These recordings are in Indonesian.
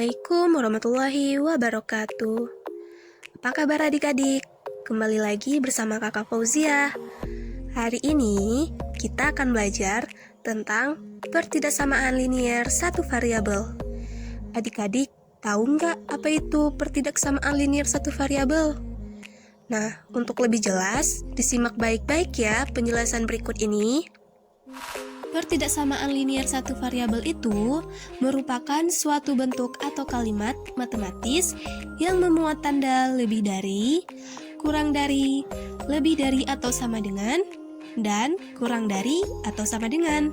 Assalamualaikum warahmatullahi wabarakatuh. Apa kabar adik-adik? Kembali lagi bersama Kakak Fauzia. Hari ini kita akan belajar tentang pertidaksamaan linier satu variabel. Adik-adik, tahu nggak apa itu pertidaksamaan linier satu variabel? Nah, untuk lebih jelas, disimak baik-baik ya penjelasan berikut ini. Pertidaksamaan linier satu variabel itu merupakan suatu bentuk atau kalimat matematis yang memuat tanda lebih dari, kurang dari, lebih dari atau sama dengan, dan kurang dari atau sama dengan.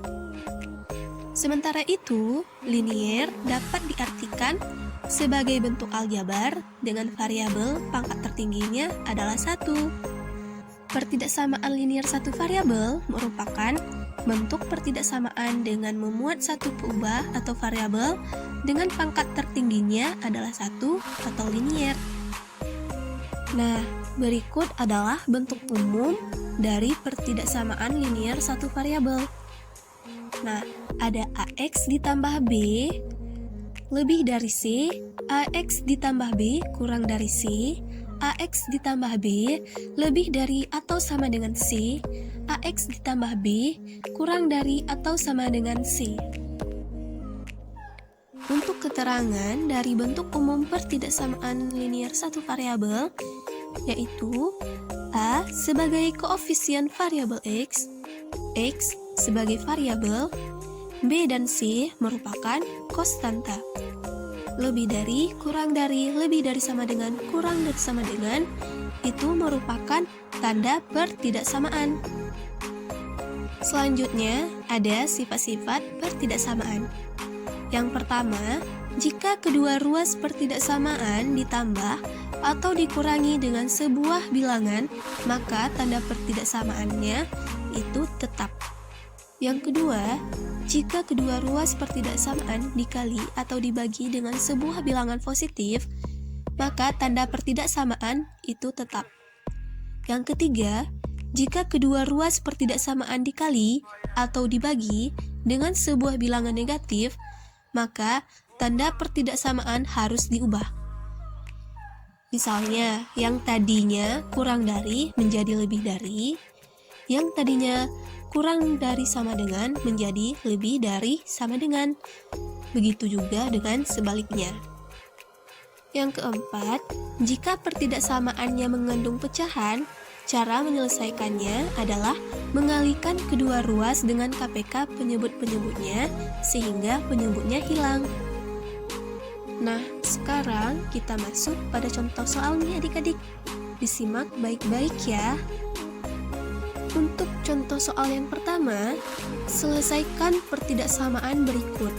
Sementara itu, linier dapat diartikan sebagai bentuk aljabar dengan variabel pangkat tertingginya adalah 1. Pertidaksamaan linier satu variabel merupakan bentuk pertidaksamaan dengan memuat satu peubah atau variabel dengan pangkat tertingginya adalah 1 atau linier. Nah, berikut adalah bentuk umum dari pertidaksamaan linier satu variabel. Nah, ada AX ditambah B lebih dari C, AX ditambah B kurang dari C, AX ditambah B lebih dari atau sama dengan C, AX ditambah B kurang dari atau sama dengan C. Untuk keterangan dari bentuk umum pertidaksamaan linier satu variabel, yaitu A sebagai koefisien variabel X sebagai variabel, B dan C merupakan konstanta. Lebih dari, kurang dari, lebih dari sama dengan, kurang dari sama dengan, itu merupakan tanda pertidaksamaan. Selanjutnya, ada sifat-sifat pertidaksamaan. Yang pertama, jika kedua ruas pertidaksamaan ditambah atau dikurangi dengan sebuah bilangan, maka tanda pertidaksamaannya itu tetap. Yang kedua, jika kedua ruas pertidaksamaan dikali atau dibagi dengan sebuah bilangan positif, maka tanda pertidaksamaan itu tetap. Yang ketiga, jika kedua ruas pertidaksamaan dikali atau dibagi dengan sebuah bilangan negatif, maka tanda pertidaksamaan harus diubah. Misalnya, yang tadinya kurang dari menjadi lebih dari, yang tadinya kurang dari sama dengan menjadi lebih dari sama dengan. Begitu juga dengan sebaliknya. Yang keempat, jika pertidaksamaannya mengandung pecahan, cara menyelesaikannya adalah mengalihkan kedua ruas dengan KPK penyebut-penyebutnya sehingga penyebutnya hilang. Nah, sekarang kita masuk pada contoh soalnya adik-adik. Disimak baik-baik ya. Untuk contoh soal yang pertama, selesaikan pertidaksamaan berikut.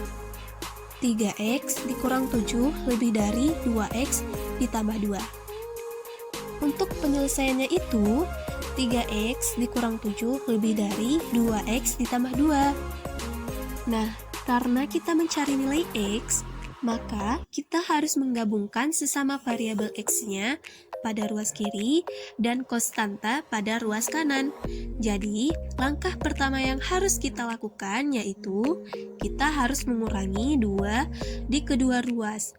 3x dikurang 7 lebih dari 2x ditambah 2. Untuk penyelesaiannya itu, 3x dikurang 7 lebih dari 2x ditambah 2. Nah, karena kita mencari nilai x, maka kita harus menggabungkan sesama variabel x-nya pada ruas kiri dan konstanta pada ruas kanan. Jadi, langkah pertama yang harus kita lakukan yaitu kita harus mengurangi 2 di kedua ruas.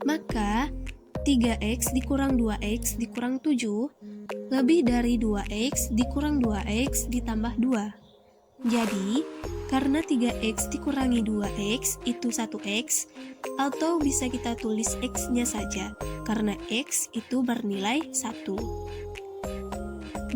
Maka, 3x dikurang 2x dikurang 7 lebih dari 2x dikurang 2x ditambah 2. Jadi, karena 3x dikurangi 2x itu 1x, atau bisa kita tulis x-nya saja, karena x itu bernilai 1.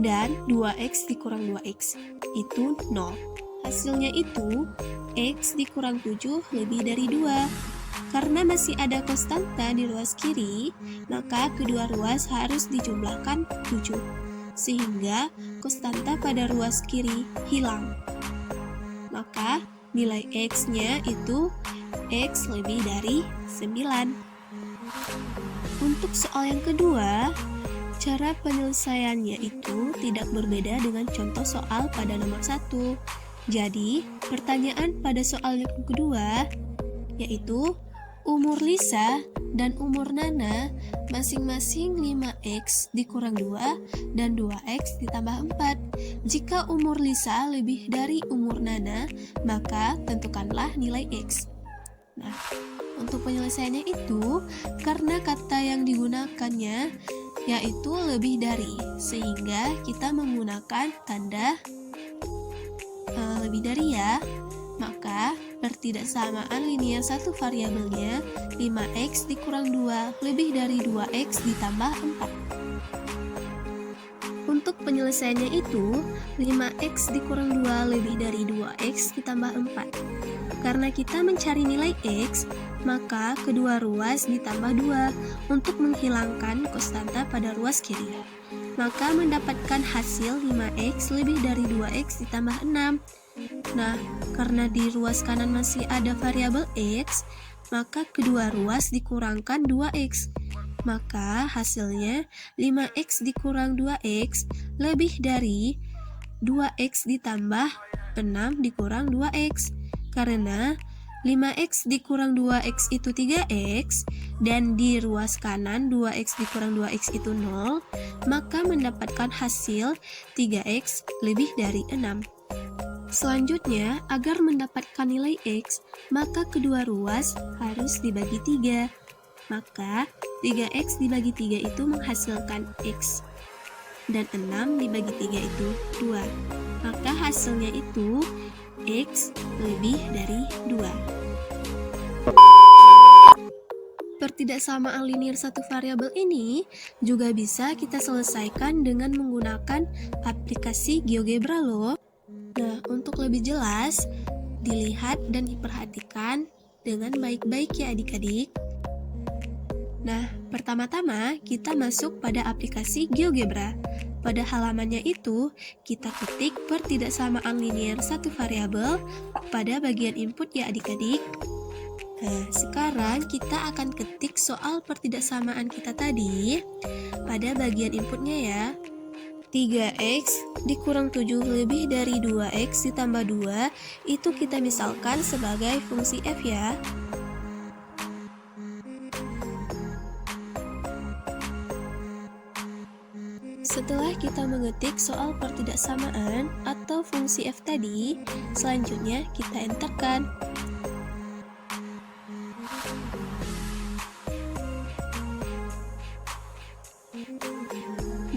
Dan 2x dikurang 2x itu 0. Hasilnya itu, x dikurang 7 lebih dari 2. Karena masih ada konstanta di ruas kiri, maka kedua ruas harus dijumlahkan 7. Sehingga konstanta pada ruas kiri hilang. Maka nilai x-nya itu x lebih dari 9. Untuk soal yang kedua, cara penyelesaiannya itu tidak berbeda dengan contoh soal pada nomor 1. Jadi, pertanyaan pada soal yang kedua yaitu umur Lisa dan umur Nana masing-masing 5x dikurang 2 dan 2x ditambah 4. Jika umur Lisa lebih dari umur Nana, maka tentukanlah nilai x. Nah, untuk penyelesaiannya itu karena kata yang digunakannya yaitu lebih dari, sehingga kita menggunakan tanda lebih dari ya. Maka pertidaksamaan linear satu variabelnya 5x dikurang 2 lebih dari 2x ditambah 4. Untuk penyelesaiannya itu 5x dikurang 2 lebih dari 2x ditambah 4. Karena kita mencari nilai x, maka kedua ruas ditambah 2 untuk menghilangkan konstanta pada ruas kiri. Maka mendapatkan hasil 5x lebih dari 2x ditambah 6. Nah, karena di ruas kanan masih ada variabel x, maka kedua ruas dikurangkan 2x. Maka hasilnya 5x dikurang 2x lebih dari 2x ditambah 6 dikurang 2x. Karena 5x dikurang 2x itu 3x, dan di ruas kanan 2x dikurang 2x itu 0, maka mendapatkan hasil 3x lebih dari 6. Selanjutnya, agar mendapatkan nilai x, maka kedua ruas harus dibagi 3. Maka 3x dibagi 3 itu menghasilkan x, dan 6 dibagi 3 itu 2. Maka hasilnya itu x lebih dari 2. Pertidaksamaan linear satu variabel ini juga bisa kita selesaikan dengan menggunakan aplikasi GeoGebra loh. Nah, untuk lebih jelas, dilihat dan diperhatikan dengan baik-baik ya adik-adik. Nah, pertama-tama kita masuk pada aplikasi GeoGebra. Pada halamannya itu, kita ketik pertidaksamaan linear satu variabel pada bagian input ya adik-adik. Nah, sekarang kita akan ketik soal pertidaksamaan kita tadi pada bagian inputnya ya. 3x dikurang 7 lebih dari 2x ditambah 2 itu kita misalkan sebagai fungsi f ya. Setelah kita mengetik soal pertidaksamaan atau fungsi f tadi, selanjutnya kita enterkan.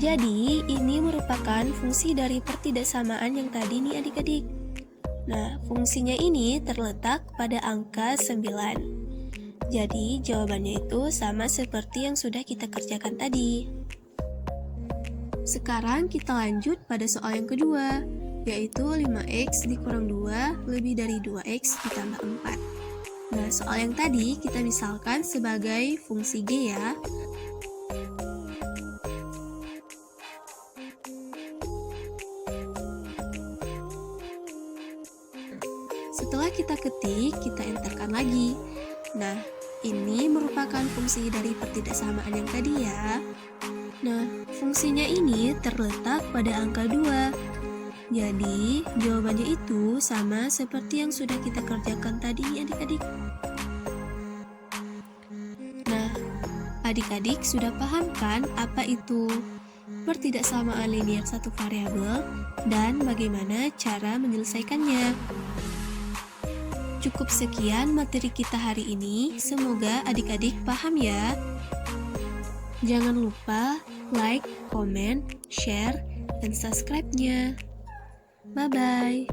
Jadi, ini merupakan fungsi dari pertidaksamaan yang tadi nih adik-adik. Nah, fungsinya ini terletak pada angka 9. Jadi, jawabannya itu sama seperti yang sudah kita kerjakan tadi. Sekarang kita lanjut pada soal yang kedua, yaitu 5x dikurang 2 lebih dari 2x ditambah 4. Nah, soal yang tadi kita misalkan sebagai fungsi g ya. Setelah kita ketik, kita enterkan lagi. Nah, ini merupakan fungsi dari pertidaksamaan yang tadi ya. Nah, fungsinya ini terletak pada angka 2. Jadi, jawabannya itu sama seperti yang sudah kita kerjakan tadi adik-adik. Nah, adik-adik sudah paham kan apa itu pertidaksamaan linear satu variabel dan bagaimana cara menyelesaikannya? Cukup sekian materi kita hari ini, semoga adik-adik paham ya. Jangan lupa like, comment, share, dan subscribe-nya. Bye-bye.